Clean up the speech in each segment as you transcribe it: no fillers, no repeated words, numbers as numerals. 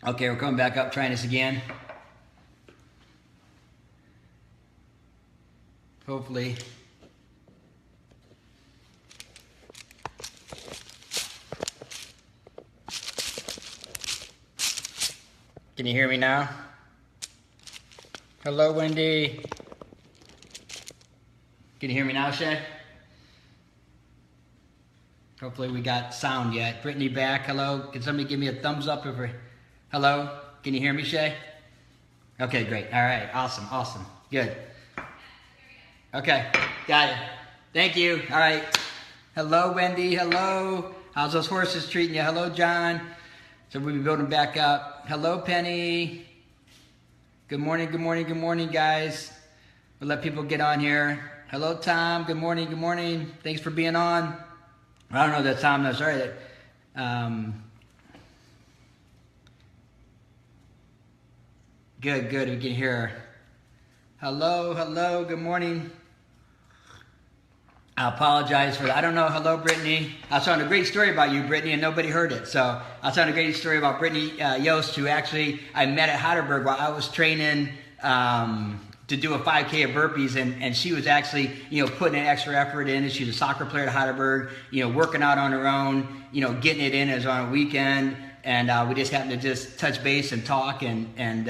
Okay, we're coming back up, trying this again. Hopefully. Can you hear me now? Hello, Wendy. Can you hear me now, Shay? Hopefully we got sound yet. Brittany back. Hello. Can somebody give me a thumbs up if we're... Hello? Can you hear me, Shay? Okay, great. All right. Awesome. Awesome. Good. Okay. Got it. Thank you. All right. Hello, Wendy. Hello. How's those horses treating you? Hello, John. So we'll be building back up. Hello, Penny. Good morning, good morning, good morning, guys. We'll let people get on here. Hello, Tom. Good morning, good morning. Thanks for being on. I don't know that Tom knows. All right. Good, good. We can hear her. Hello, hello. Good morning. I apologize for that. I don't know. Hello, Brittany. I was telling a great story about you, Brittany, and nobody heard it. So I was telling a great story about Brittany Yost, who actually I met at Heidelberg while I was training to do a 5K of burpees, and she was actually, putting an extra effort in. And she's a soccer player at Heidelberg, working out on her own, getting it in as on a weekend. And we just happened to just touch base and talk. And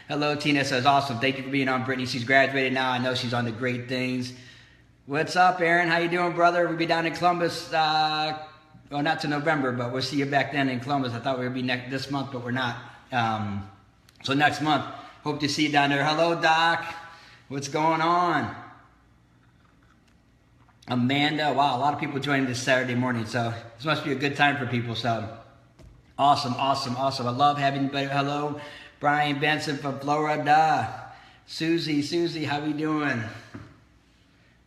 hello, Tina says, awesome. Thank you for being on, Brittany. She's graduated now. I know she's on to great things. What's up, Aaron? How you doing, brother? We'll be down in Columbus. Well, not to November, but we'll see you back then in Columbus. I thought we would be this month, but we're not. So next month, hope to see you down there. Hello, Doc. What's going on? Amanda. Wow, a lot of people joining this Saturday morning. So this must be a good time for people. So awesome, awesome, awesome. I love having you. Hello, Brian Benson from Florida. Susie, how we doing?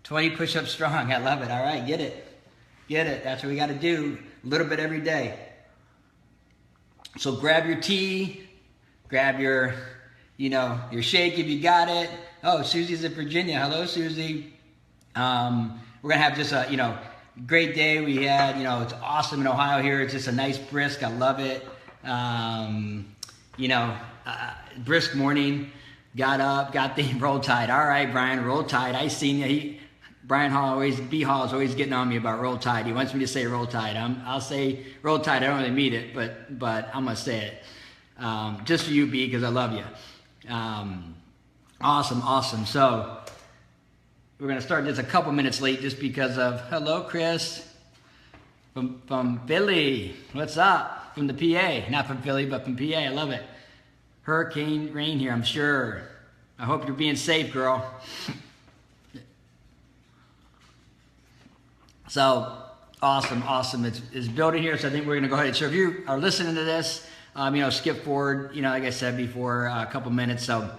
20 push-ups strong. I love it. All right, get it. Get it. That's what we got to do. A little bit every day. So grab your tea. Grab your, your shake if you got it. Oh, Susie's in Virginia. Hello, Susie. We're going to have just a, great day. We had, it's awesome in Ohio here. It's just a nice brisk. I love it. Brisk morning. Got up, got the roll tide. All right, Brian, roll tide. I seen you. Brian Hall Hall is always getting on me about roll tide. He wants me to say roll tide. I'll say roll tide. I don't really mean it, but I'm gonna say it just for you, B, because I love you. Awesome. So we're gonna start just a couple minutes late, just because of hello, Chris from Philly. What's up? From the PA, not from Philly, but from PA. I love it. Hurricane rain here, I'm sure. I hope you're being safe, girl. So, awesome. It's building here, so I think we're going to go ahead and share. If you are listening to this, skip forward, like I said before, a couple minutes. So,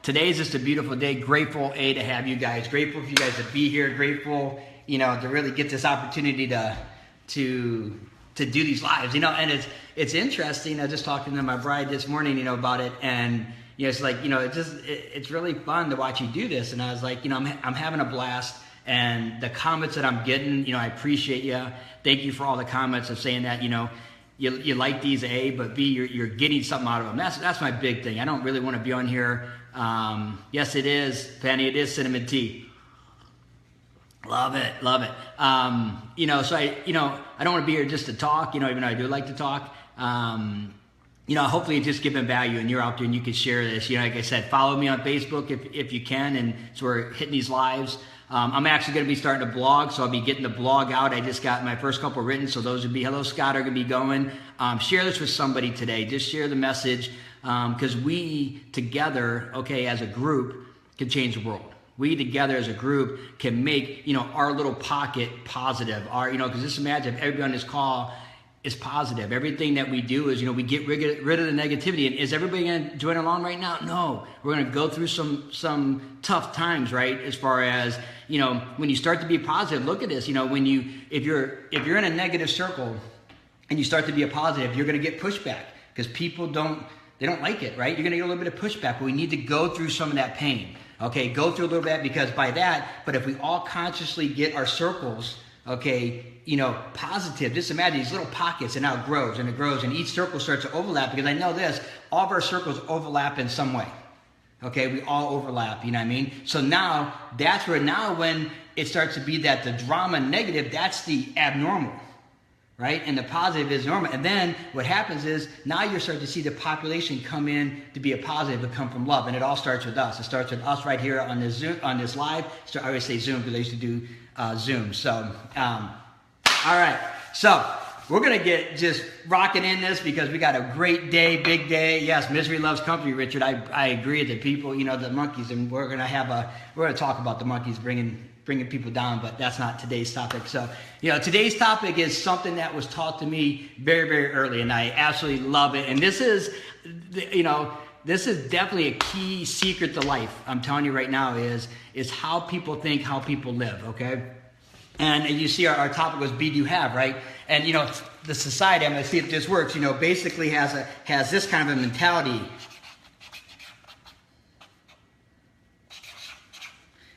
today's just a beautiful day. Grateful, to have you guys. Grateful for you guys to be here. Grateful, to really get this opportunity to do these lives, and it's interesting. I just talked to my bride this morning, about it, and it's like, it's really fun to watch you do this. And I was like, I'm having a blast, and the comments that I'm getting, I appreciate you. Thank you for all the comments of saying that, you like these, A, but B, you're getting something out of them. That's my big thing. I don't really want to be on here. Yes, it is, Penny. It is cinnamon tea. Love it. So I don't want to be here just to talk, even though I do like to talk. Hopefully just giving value, and you're out there and you can share this. Like I said, follow me on Facebook if you can. And so we're hitting these lives. I'm actually going to be starting a blog, so I'll be getting the blog out. I just got my first couple written, so those would be, hello, Scott, are going to be going. Share this with somebody today. Just share the message, because we together, as a group, can change the world. We together as a group can make, our little pocket positive. Because just imagine if everybody on this call is positive. Everything that we do is, we get rid of the negativity. And is everybody going to join along right now? No. We're going to go through some tough times, right? As far as, when you start to be positive, look at this. If you're in a negative circle and you start to be a positive, you're going to get pushback, because people don't like it, right? You're going to get a little bit of pushback, but we need to go through some of that pain. Okay, go through a little bit, because by that, but if we all consciously get our circles okay, positive. Just imagine these little pockets, and now it grows and it grows, and each circle starts to overlap, because I know this, all of our circles overlap in some way. Okay, we all overlap, you know what I mean? So now, that's where when it starts to be that the drama negative, that's the abnormal, right? And the positive is normal. And then what happens is, now you're starting to see the population come in to be a positive, to come from love. And it all starts with us. It starts with us right here on this Zoom, on this live. So I always say Zoom, because I used to do Zoom. So, all right, so we're going to get just rocking in this, because we got a great day, big day. Yes, misery loves company, Richard. I agree with the people, the monkeys, and we're going to talk about the monkeys bringing people down, but that's not today's topic. So, today's topic is something that was taught to me very, very early, and I absolutely love it. And this is, this is definitely a key secret to life. I'm telling you right now is how people think, how people live, okay? And you see our topic was be, do, have, right? And the society, I'm going to see if this works, basically has this kind of a mentality.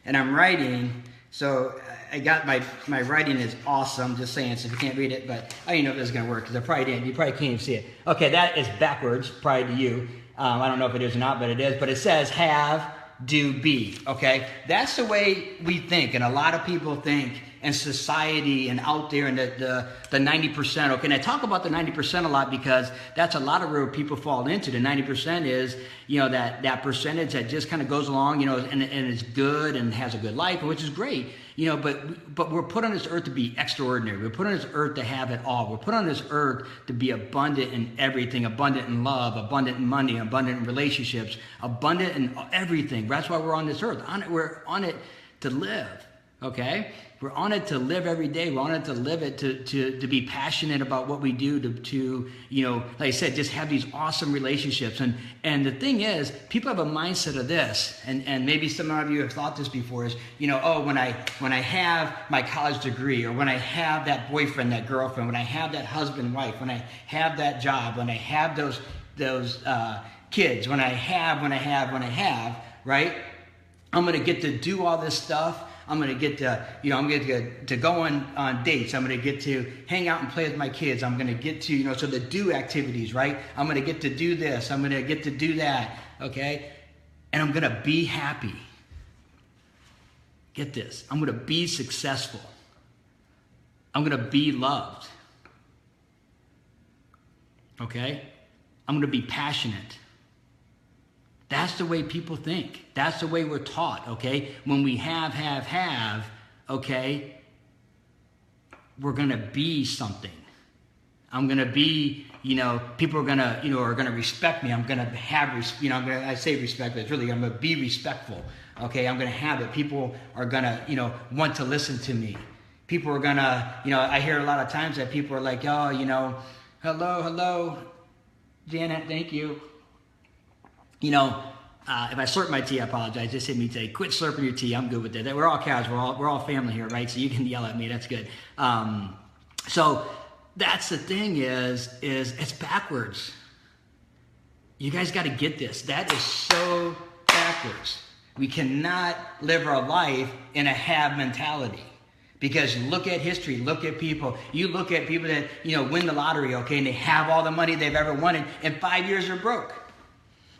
And I'm writing, so I got my writing is awesome, just saying, so if you can't read it, but I didn't know if this is going to work, because I probably didn't. You probably can't even see it. Okay, that is backwards, probably to you. I don't know if it is or not, but it is. But it says have, do, be, okay? That's the way we think, and a lot of people think, and society and out there, and the 90%, okay? And I talk about the 90% a lot, because that's a lot of where people fall into. The 90% is, that percentage that just kind of goes along, and is good and has a good life, which is great, but we're put on this earth to be extraordinary. We're put on this earth to have it all. We're put on this earth to be abundant in everything, abundant in love, abundant in money, abundant in relationships, abundant in everything. That's why we're on this earth. We're on it to live, okay? We're on it to live every day. We're on it to live it, to be passionate about what we do, to like I said, just have these awesome relationships. And the thing is, people have a mindset of this, and maybe some of you have thought this before, is, oh, when I have my college degree, or when I have that boyfriend, that girlfriend, when I have that husband, wife, when I have that job, when I have those kids, when I have, right? I'm going to get to do all this stuff. I'm going to get to, I'm going to get to go on dates. I'm going to get to hang out and play with my kids. I'm going to get to, so the do activities, right? I'm going to get to do this. I'm going to get to do that, okay? And I'm going to be happy. Get this. I'm going to be successful. I'm going to be loved, okay? I'm going to be passionate. That's the way people think. That's the way we're taught, okay? When we have, okay, we're going to be something. I'm going to be, people are going to, are going to respect me. I'm going to have, I say respect, but it's really, I'm going to be respectful, okay? I'm going to have it. People are going to, want to listen to me. People are going to, I hear a lot of times that people are like, oh, hello, Janet, thank you. If I slurp my tea, I apologize. Just hit me today. Quit slurping your tea. I'm good with that. We're all cows. We're all family here, right? So you can yell at me. That's good. So that's the thing is it's backwards. You guys got to get this. That is so backwards. We cannot live our life in a have mentality. Because look at history, look at people. You look at people that, win the lottery, okay, and they have all the money they've ever wanted. In 5 years, they're broke.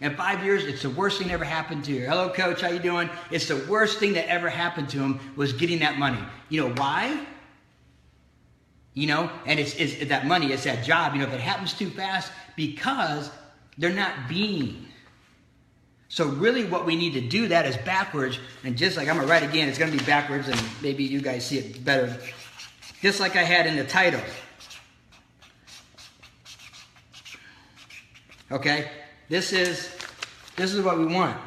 In 5 years, it's the worst thing that ever happened to you. Hello, coach, how you doing? It's the worst thing that ever happened to him was getting that money. Why? And it's that money, it's that job. If it happens too fast, because they're not being. So really what we need to do that is backwards. And just like, I'm going to write again, it's going to be backwards, and maybe you guys see it better. Just like I had in the title. Okay? This is what we want,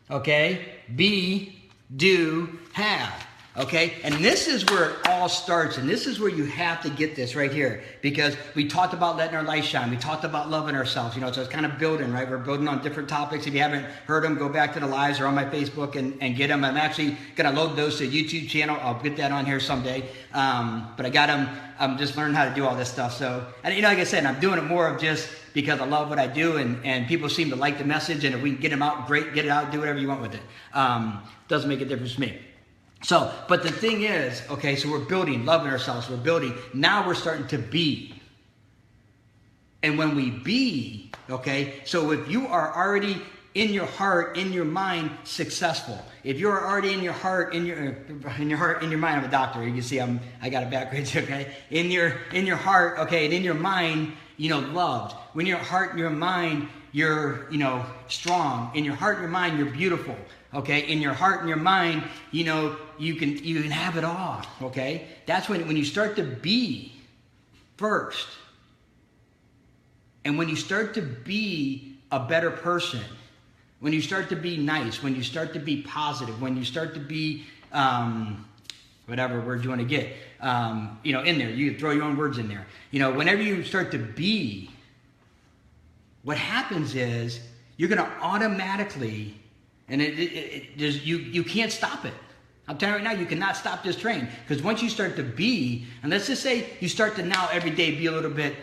okay? Be, do, have, okay? And this is where it all starts, and this is where you have to get this right here, because we talked about letting our light shine. We talked about loving ourselves, so it's kind of building, right? We're building on different topics. If you haven't heard them, go back to the lives or on my Facebook and get them. I'm actually going to load those to a YouTube channel. I'll get that on here someday. But I got them. I'm just learning how to do all this stuff. So, and like I said, I'm doing it more of just because I love what I do, and people seem to like the message, and if we can get them out, great, get it out, do whatever you want with it. Doesn't make a difference to me. So, but the thing is, okay, so we're building, loving ourselves, we're building. Now we're starting to be. And when we be, okay, so if you are already in your heart, in your mind, successful. If you're already in your heart, in your mind, I'm a doctor. You can see I got it backwards, okay? In your heart, okay, and in your mind, loved. When your heart and your mind, you're, strong. In your heart and your mind, you're beautiful. Okay, in your heart and your mind, you can have it all. Okay, that's when you start to be first, and when you start to be a better person, when you start to be nice, when you start to be positive, when you start to be whatever word you want to get, in there, you throw your own words in there. Whenever you start to be, what happens is you're going to automatically. And you can't stop it. I'm telling you right now, you cannot stop this train. Because once you start to be, and let's just say you start to now every day be a little bit,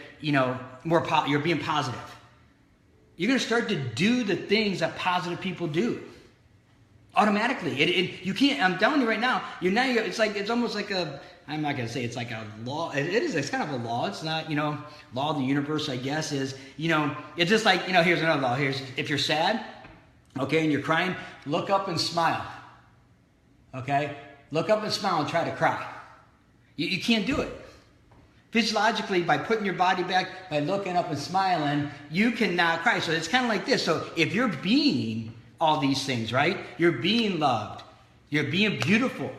more, you're being positive. You're going to start to do the things that positive people do. Automatically. You can't, I'm telling you right now, it's almost like I'm not going to say it's like a law. It's kind of a law. It's not, law of the universe, I guess, is, it's just like, here's another law. If you're sad, okay, and you're crying, look up and smile. Okay? Look up and smile and try to cry. You can't do it. Physiologically, by putting your body back, by looking up and smiling, you cannot cry. So it's kind of like this. So if you're being all these things, right? You're being loved. You're being beautiful.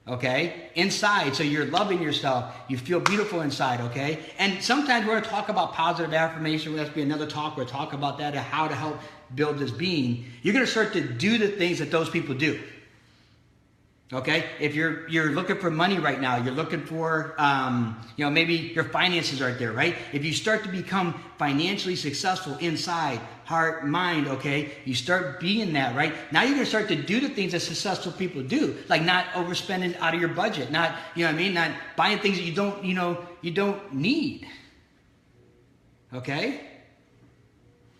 Okay? Inside. So you're loving yourself. You feel beautiful inside, okay? And sometimes we're going to talk about positive affirmation. There'll be another talk. We'll talk about that and how to help build this being. You're going to start to do the things that those people do. Okay? If you're looking for money right now, you're looking for, maybe your finances aren't there, right? If you start to become financially successful inside, heart, mind, okay? You start being that, right? Now you're going to start to do the things that successful people do, like not overspending out of your budget, not, not buying things that you don't need. Okay?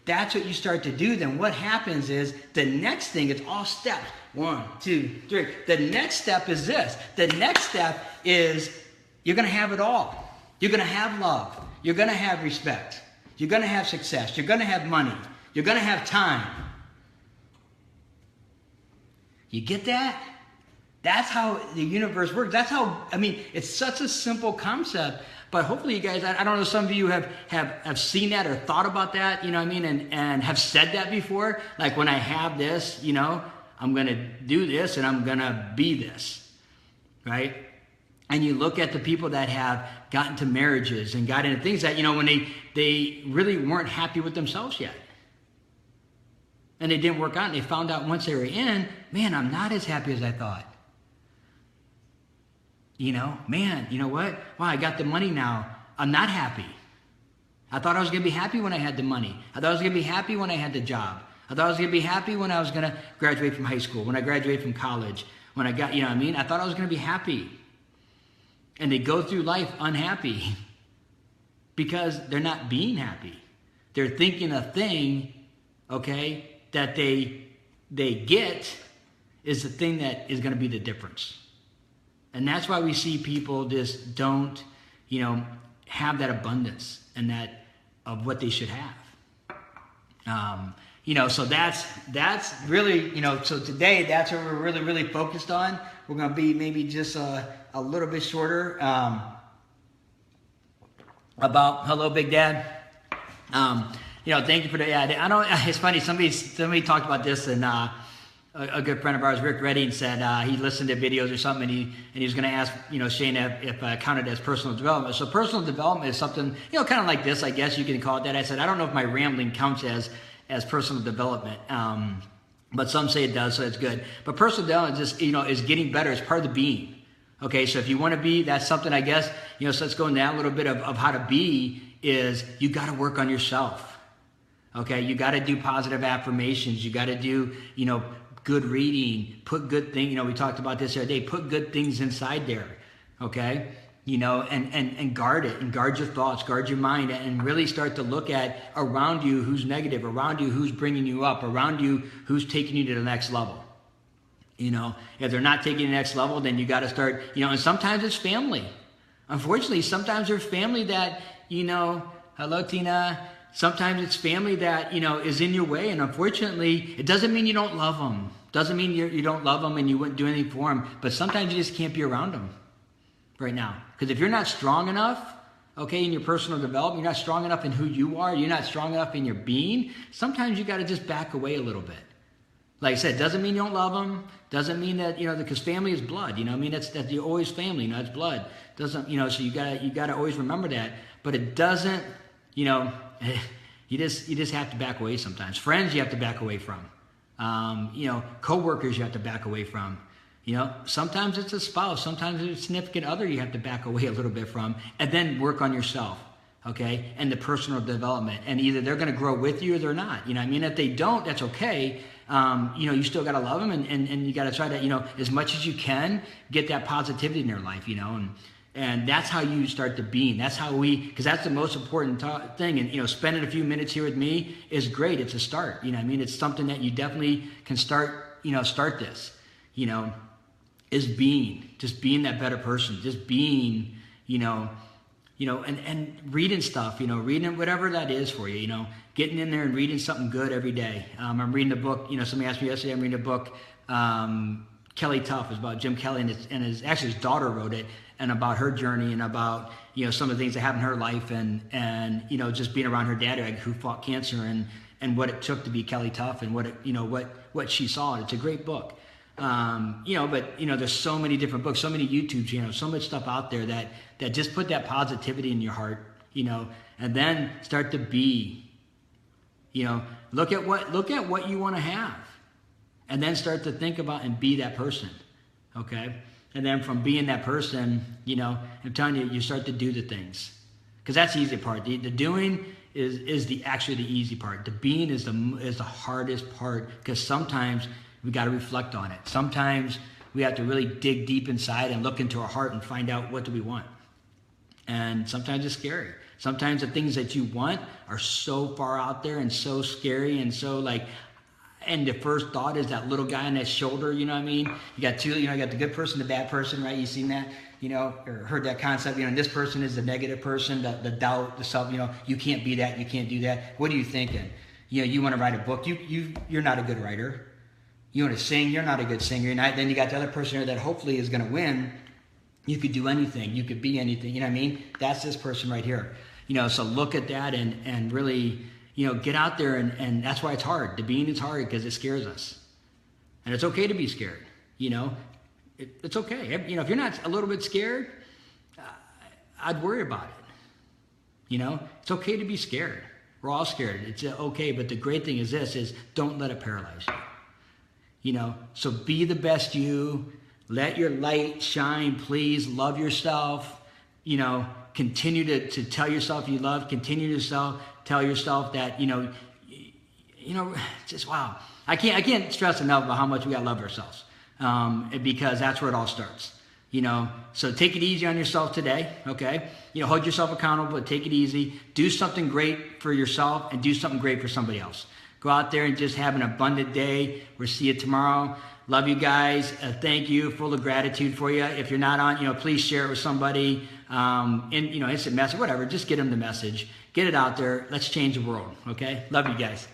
That's what you start to do. Then what happens is the next thing, it's all steps. 1, 2, 3. The next step is this. The next step is you're going to have it all. You're going to have love. You're going to have respect. You're going to have success. You're going to have money. You're going to have time. You get that? That's how the universe works. That's how, it's such a simple concept. But hopefully you guys, I don't know, some of you have seen that or thought about that, and have said that before. Like, when I have this, I'm going to do this and I'm going to be this, right? And you look at the people that have gotten to marriages and got into things that, when they really weren't happy with themselves yet. And it didn't work out, and they found out once they were in, man, I'm not as happy as I thought. Man, you know what? Wow, I got the money now. I'm not happy. I thought I was going to be happy when I had the money. I thought I was going to be happy when I had the job. I thought I was going to be happy when I was going to graduate from high school, when I graduated from college, when I got, I thought I was going to be happy. And they go through life unhappy because they're not being happy. They're thinking a thing, okay, that they get is the thing that is going to be the difference. And that's why we see people just don't, have that abundance and that of what they should have. So that's really, so today that's what we're really, really focused on. We're going to be maybe just a little bit shorter about Hello, Big Dad. Thank you for the, it's funny, somebody talked about this, and a good friend of ours, Rick Redding, said he listened to videos or something, and he was going to ask, Shane if counted as personal development. So personal development is something, kind of like this, I guess you can call it that. I said, I don't know if my rambling counts as personal development, but some say it does, so it's good. But personal development is just, is getting better. It's part of the being. Okay, so if you want to be, that's something, I guess, so let's go into that a little bit of how to be is you got to work on yourself. Okay, you got to do positive affirmations. You got to do, good reading, put good things, we talked about this the other day, put good things inside there, okay? And guard it, and guard your thoughts, guard your mind, and really start to look at around you who's negative, around you who's bringing you up, around you who's taking you to the next level. You know, if they're not taking the next level, then you got to start, you know, and sometimes it's family. Unfortunately, sometimes there's family that, you know, hello, Tina. Sometimes it's family that, you know, is in your way. And unfortunately, it doesn't mean you don't love them. Doesn't mean you don't love them and you wouldn't do anything for them. But sometimes you just can't be around them right now. Because if you're not strong enough, okay, in your personal development, you're not strong enough in who you are, you're not strong enough in your being, sometimes you got to just back away a little bit. Like I said, doesn't mean you don't love them. Doesn't mean that, you know, because family is blood. You know, I mean, that's you're always family. You know, it's blood. Doesn't, you know, so you gotta always remember that. But it doesn't, you know, you just have to back away sometimes. Friends, you have to back away from. You know, coworkers, you have to back away from. You know, sometimes it's a spouse, sometimes it's a significant other you have to back away a little bit from, and then work on yourself. Okay, and the personal development, and either they're going to grow with you or they're not. You know, I mean, if they don't, that's okay. You know, you still got to love them, and you got to try to, you know, as much as you can, get that positivity in their life. You know, and that's how you start to being. That's how because that's the most important thing. And you know, spending a few minutes here with me is great. It's a start. You know, I mean, it's something that you definitely can start. You know, start this. You know, is just being that better person, just being. You know, and reading stuff, you know, reading whatever that is for you, you know, getting in there and reading something good every day. I'm reading a book, you know, somebody asked me yesterday, I'm reading a book, Kelly Tough, is about Jim Kelly, and his daughter wrote it, and about her journey and about, you know, some of the things that happened in her life and you know, just being around her dad who fought cancer and what it took to be Kelly Tough and what it, you know, what she saw. It's a great book. You know, but you know, there's so many different books, so many YouTube channels, so much stuff out there that just put that positivity in your heart, you know, and then start to be, you know, look at what you want to have, and then start to think about and be that person, okay? And then from being that person, you know, I'm telling you, you start to do the things, because that's the easy part. The doing is actually the easy part. The being is the hardest part, because sometimes we got to reflect on it. Sometimes we have to really dig deep inside and look into our heart and find out, what do we want? And sometimes it's scary. Sometimes the things that you want are so far out there and so scary and so like, and the first thought is that little guy on that shoulder, you know what I mean? You got two, you know, you got the good person, the bad person, right? You seen that, you know, or heard that concept, you know, and this person is the negative person, the doubt, the self, you know, you can't be that, you can't do that. What are you thinking? You know, you want to write a book, you're not a good writer. You want to sing, you're not a good singer. Then you got the other person here that hopefully is going to win. You could do anything. You could be anything. You know what I mean? That's this person right here. You know, so look at that and really, you know, get out there. And that's why it's hard. The being is hard because it scares us. And it's okay to be scared. You know, it's okay. You know, if you're not a little bit scared, I'd worry about it. You know, it's okay to be scared. We're all scared. It's okay. But the great thing is this, is don't let it paralyze you. You know, so be the best you. Let your light shine, please. Love yourself. You know, continue to tell yourself you love. Continue to tell yourself that, you know, just wow. I can't stress enough about how much we gotta love ourselves, because that's where it all starts. You know, so take it easy on yourself today, okay? You know, hold yourself accountable, but take it easy. Do something great for yourself and do something great for somebody else. Go out there and just have an abundant day. We'll see you tomorrow. Love you guys. Thank you. Full of gratitude for you. If you're not on, you know, please share it with somebody. You know, instant message, whatever. Just get them the message. Get it out there. Let's change the world. Okay? Love you guys.